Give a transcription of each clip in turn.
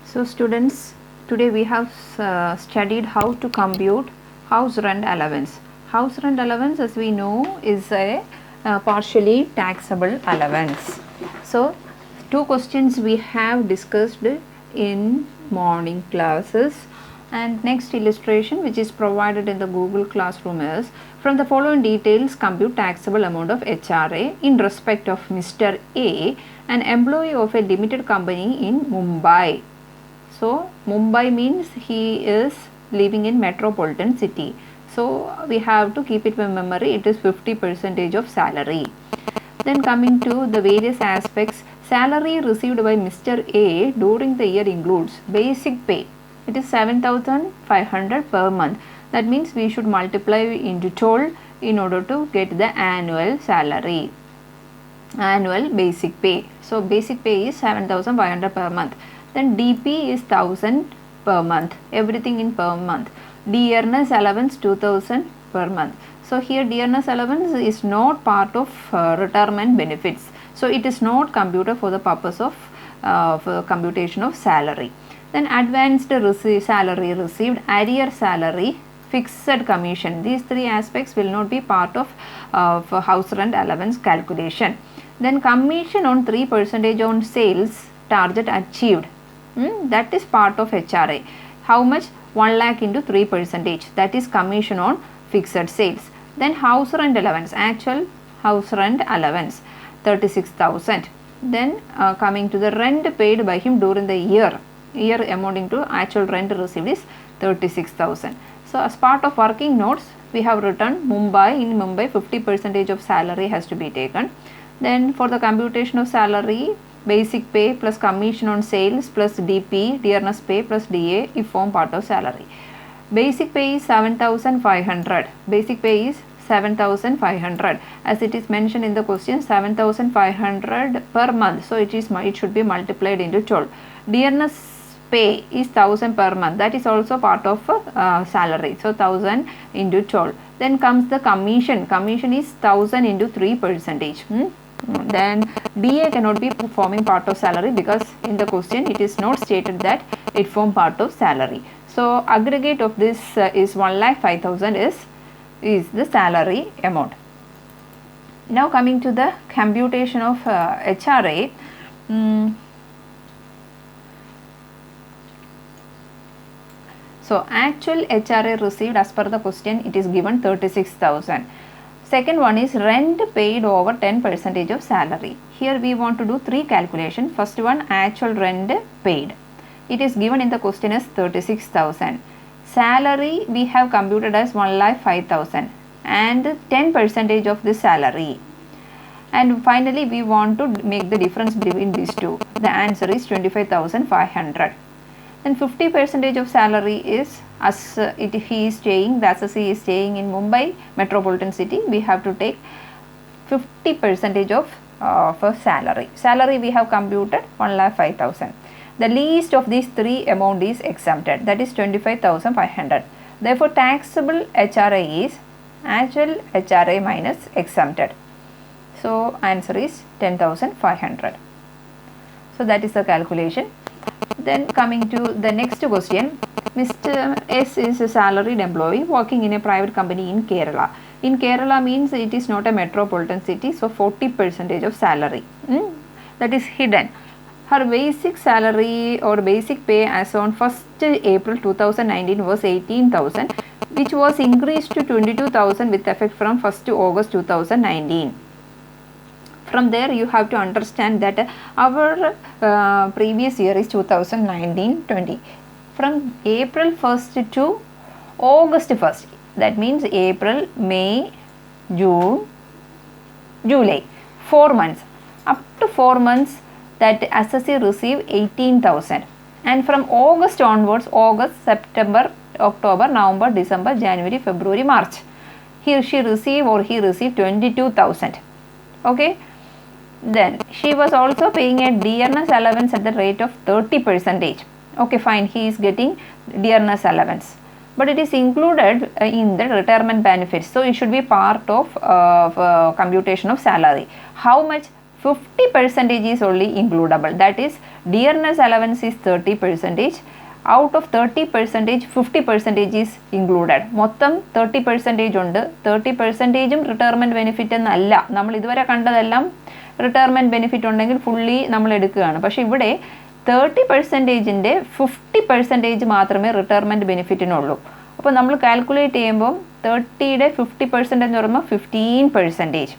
So students, today we have studied how to compute house rent allowance. House rent allowance, as we know, is a partially taxable allowance. So two questions we have discussed in morning classes, and next illustration which is provided in the Google Classroom is, from the following details compute taxable amount of HRA in respect of Mr. A, an employee of a limited company in Mumbai. So Mumbai means he is living in metropolitan city. So we have to keep it in memory, it is 50% of salary. Then coming to the various aspects, salary received by Mr. A during the year includes basic pay. It is 7,500 per month. That means we should multiply into 12 in order to get the annual salary. Annual basic pay. So basic pay is 7,500 per month. Then DP is 1000 per month. Everything in per month. Dearness allowance 2000 per month. So here dearness allowance is not part of retirement benefits. So it is not computed for the purpose of computation of salary. Then advanced salary received, arrear salary, fixed commission. These three aspects will not be part of house rent allowance calculation. Then commission on 3% on sales target achieved. That is part of HRA. How much? 1 lakh into 3%. That is commission on fixed sales. Then house rent allowance, actual house rent allowance 36,000. Then coming to the rent paid by him during the year amounting to actual rent received is 36,000. So as part of working notes we have written Mumbai, in Mumbai 50% of salary has to be taken. Then for the computation of salary, basic pay plus commission on sales plus DP, dearness pay plus DA if form part of salary. Basic pay is 7,500. Basic pay is 7,500 as it is mentioned in the question, 7,500 per month. So it should be multiplied into 12. Dearness pay is 1000 per month. That is also part of salary. So 1000 into 12. Then comes the commission. Commission is 1000 into 3%. Then DA cannot be forming part of salary because in the question it is not stated that it form part of salary. So aggregate of this is 1,05,000 is the salary amount. Now coming to the computation of HRA. So actual HRA received as per the question, it is given 36,000. Second one is rent paid over 10% of salary. Here we want to do three calculations. First one, actual rent paid. It is given in the question as 36,000. Salary we have computed as 1,05,000 and 10% of the salary. And finally we want to make the difference between these two. The answer is 25,500. Then 50% of salary is as he is staying, the assessee is staying in Mumbai metropolitan city, we have to take 50% of salary. Salary we have computed 1,05,000. The least of these three amount is exempted, that is 25,500. Therefore taxable HRA is actual HRA minus exempted. So answer is 10,500. So that is the calculation. Then coming to the next question, Mr. S is a salaried employee working in a private company in Kerala. In Kerala means it is not a metropolitan city, so 40% of salary that is hidden. Her basic salary or basic pay as on 1st April 2019 was 18,000, which was increased to 22,000 with effect from 1st August 2019. From there you have to understand that our previous year is 2019-20. From April 1st to August 1st, that means April, May, June, July, 4 months. Up to 4 months that assessee receive 18,000, and from August onwards, August, September, October, November, December, January, February, March, he received 22,000. Okay. Then she was also paying a dearness allowance at the rate of 30%. Okay, fine, he is getting dearness allowance, but it is included in the retirement benefits, so it should be part of computation of salary. How much? 50% is only includable. That is, dearness allowance is 30%. Out of 30%, 50% is included. മൊത്തം 30% ഉണ്ട്. 30%ഉം retirement benefit എന്നല്ല. നമ്മൾ ഇതുവരെ കണ്ടതെല്ലാം retirement benefit ഉണ്ടെങ്കിൽ fully നമ്മൾ എടുക്കുകയാണ്. പക്ഷേ ഇവിടെ 30%ൻ്റെ 50% മാത്രമേ റിട്ടയർമെൻറ്റ് ബെനിഫിറ്റിനുള്ളൂ. അപ്പോൾ നമ്മൾ കാൽക്കുലേറ്റ് ചെയ്യുമ്പോൾ 30യുടെ 50% എന്ന് പറയുമ്പോൾ 15%.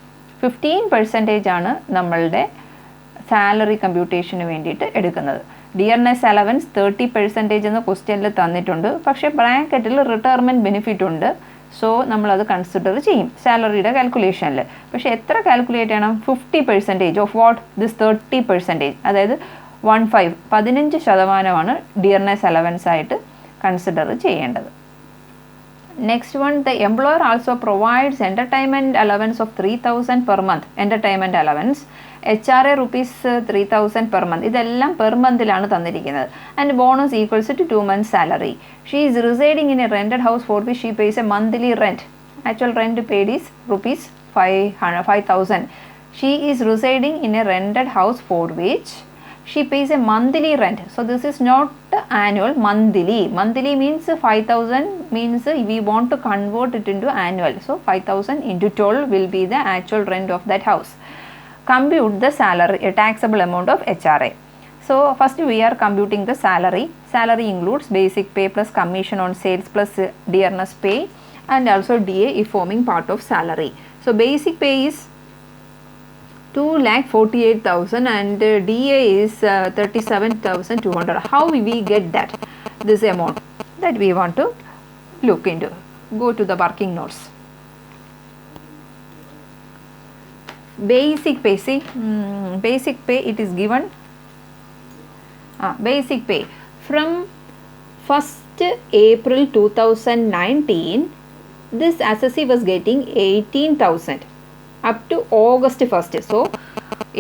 15% ആണ് നമ്മളുടെ സാലറി കമ്പ്യൂട്ടേഷന് വേണ്ടിയിട്ട് എടുക്കുന്നത്. ഡിയർനെസ് അലവൻസ് 30% എന്ന് ക്വസ്റ്റ്യനിൽ തന്നിട്ടുണ്ട്. പക്ഷേ ബ്രാക്കറ്റിൽ റിട്ടയർമെൻറ്റ് ബെനിഫിറ്റ് ഉണ്ട്. സോ നമ്മളത് കൺസിഡർ ചെയ്യും സാലറിയുടെ കാൽക്കുലേഷനിൽ. പക്ഷേ എത്ര കാൽക്കുലേറ്റ് ചെയ്യണം? 50% ഓഫ് വാട്ട് ദിസ് 30%. അതായത് 15% ഡിയർനെസ് അലവൻസ് ആയിട്ട് കൺസിഡർ ചെയ്യേണ്ടത്. Next one, the employer also provides entertainment allowance of 3,000 per month. Entertainment allowance, HRA rupees 3,000 per month. ഇതെല്ലാം പെർ മന്തിലാണ് തന്നിരിക്കുന്നത്. And bonus equals to 2 months salary. She is residing in a rented house for which she pays a monthly rent. Actual rent paid is rupees 5,000. She is residing in a rented house for which she pays a monthly rent. So this is not annual, monthly. Monthly means 5,000 means we want to convert it into annual. So 5,000 into 12 will be the actual rent of that house. Compute the salary, a taxable amount of HRA. So first we are computing the salary. Salary includes basic pay plus commission on sales plus dearness pay and also DA if forming part of salary. So basic pay is 2,48,000 and DA is 37,200. How we get that? This amount that we want to look into. Go to the working notes. Basic pay, see, basic pay it is given. Basic pay from 1st April 2019, this assessee was getting 18,000. Up to August 1st. So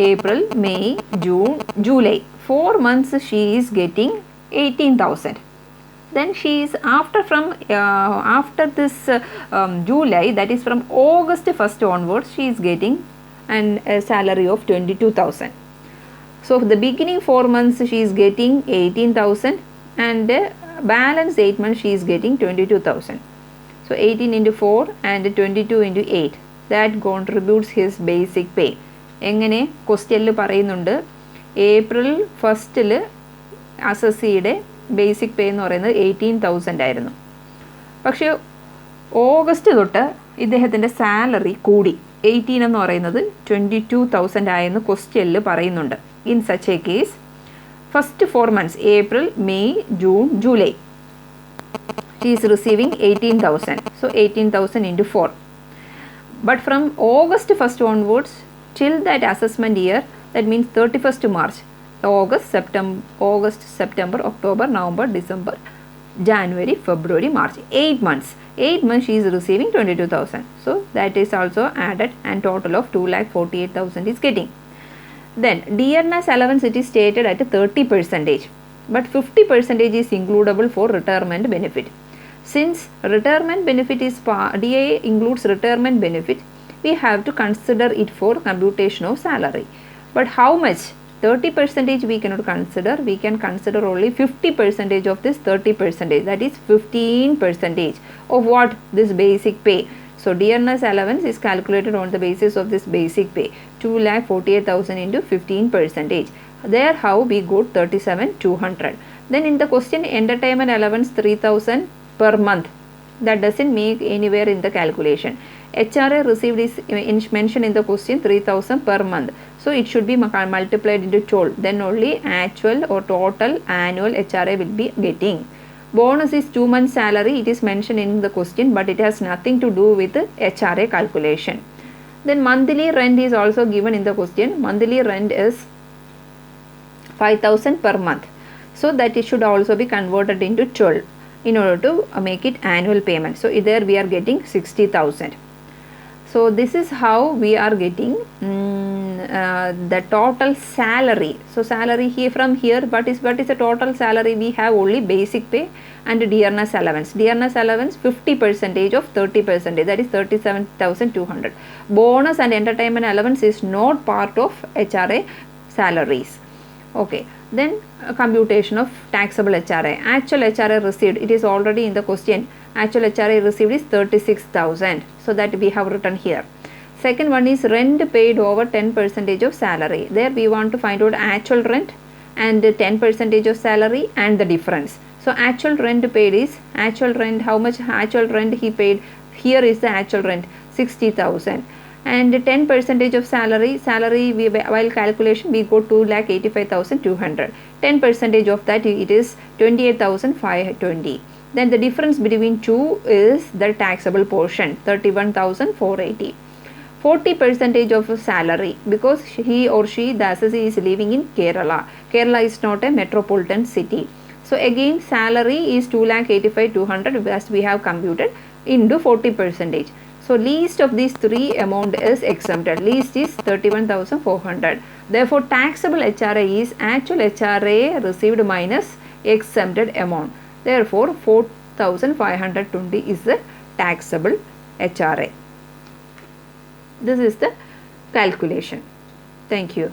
April, May, June, July, 4 months she is getting 18,000. Then she is after this July, that is from August 1st onwards, she is getting a salary of 22,000. So the beginning 4 months she is getting 18,000 and balance 8 months she is getting 22,000. So 18 into 4 and 22 into 8. That contributes his basic pay. എങ്ങനെ ക്വസ്റ്റ്യനിൽ പറയുന്നുണ്ട്, April 1st അസസ്സിയുടെ basic pay എന്ന് പറയുന്നത് 18,000 ആയിരുന്നു. പക്ഷേ August തൊട്ട് ഇദ്ദേഹത്തിൻ്റെ salary കൂടി. 18 എന്ന് പറയുന്നത് 22,000 ആയെന്ന് ക്വസ്റ്റ്യനിൽ പറയുന്നുണ്ട്. In such A case first 4 months April, May, June, July she is receiving 18,000. So 18,000 into 4. But from August 1st onwards till that assessment year, that means 31st March, August, September, October, November, December, January, February, March, 8 months. 8 months she is receiving 22,000. So that is also added and total of 2,48,000 is getting. Then dearness allowance it is stated at 30%, but 50% is includable for retirement benefit. Since retirement benefit is DA includes retirement benefit, we have to consider it for computation of salary. But how much? 30% we cannot consider. We can consider only 50% of this 30%. That is 15% of what? This basic pay. So dearness allowance is calculated on the basis of this basic pay. 2,48,000 into 15%. There how we got 37,200. Then in the question entertainment allowance 3,000 per month. That doesn't make anywhere in the calculation. HRA received is mentioned in the question 3,000 per month. So it should be multiplied into 12. Then only actual or total annual HRA will be getting. Bonus is 2 months salary. It is mentioned in the question, but it has nothing to do with the HRA calculation. Then monthly rent is also given in the question. Monthly rent is 5,000 per month. So that it should also be converted into 12 in order to make it annual payment. So there we are getting 60,000. So So this is how we are getting the total salary. So salary here from here, what is the total salary? We have only basic pay and dearness allowance. Dearness allowance 50% of 30%, that is 37,200. Bonus and entertainment allowance is not part of HRA salaries. Okay, then computation of taxable HRA. Actual HRA received, it is already in the question. Actual HRA received is 36,000. So that we have written here. Second one is rent paid over 10% of salary. There we want to find out actual rent and 10% of salary and the difference. So actual rent paid is actual rent, how much actual rent he paid. Here is the actual rent 60,000. And 10% of salary, we, while calculation we go 2,85,200. 10% of that it is 28,520. Then the difference between two is the taxable portion 31,480. 40% of salary, because he or she, the assessee, is living in Kerala. Kerala is not a metropolitan city. So again salary is 2,85,200 as we have computed into 40%. So least of these three amount is exempted. Least is 31,400. Therefore taxable HRA is actual HRA received minus exempted amount. Therefore 4,520 is the taxable HRA. This is the calculation. Thank you.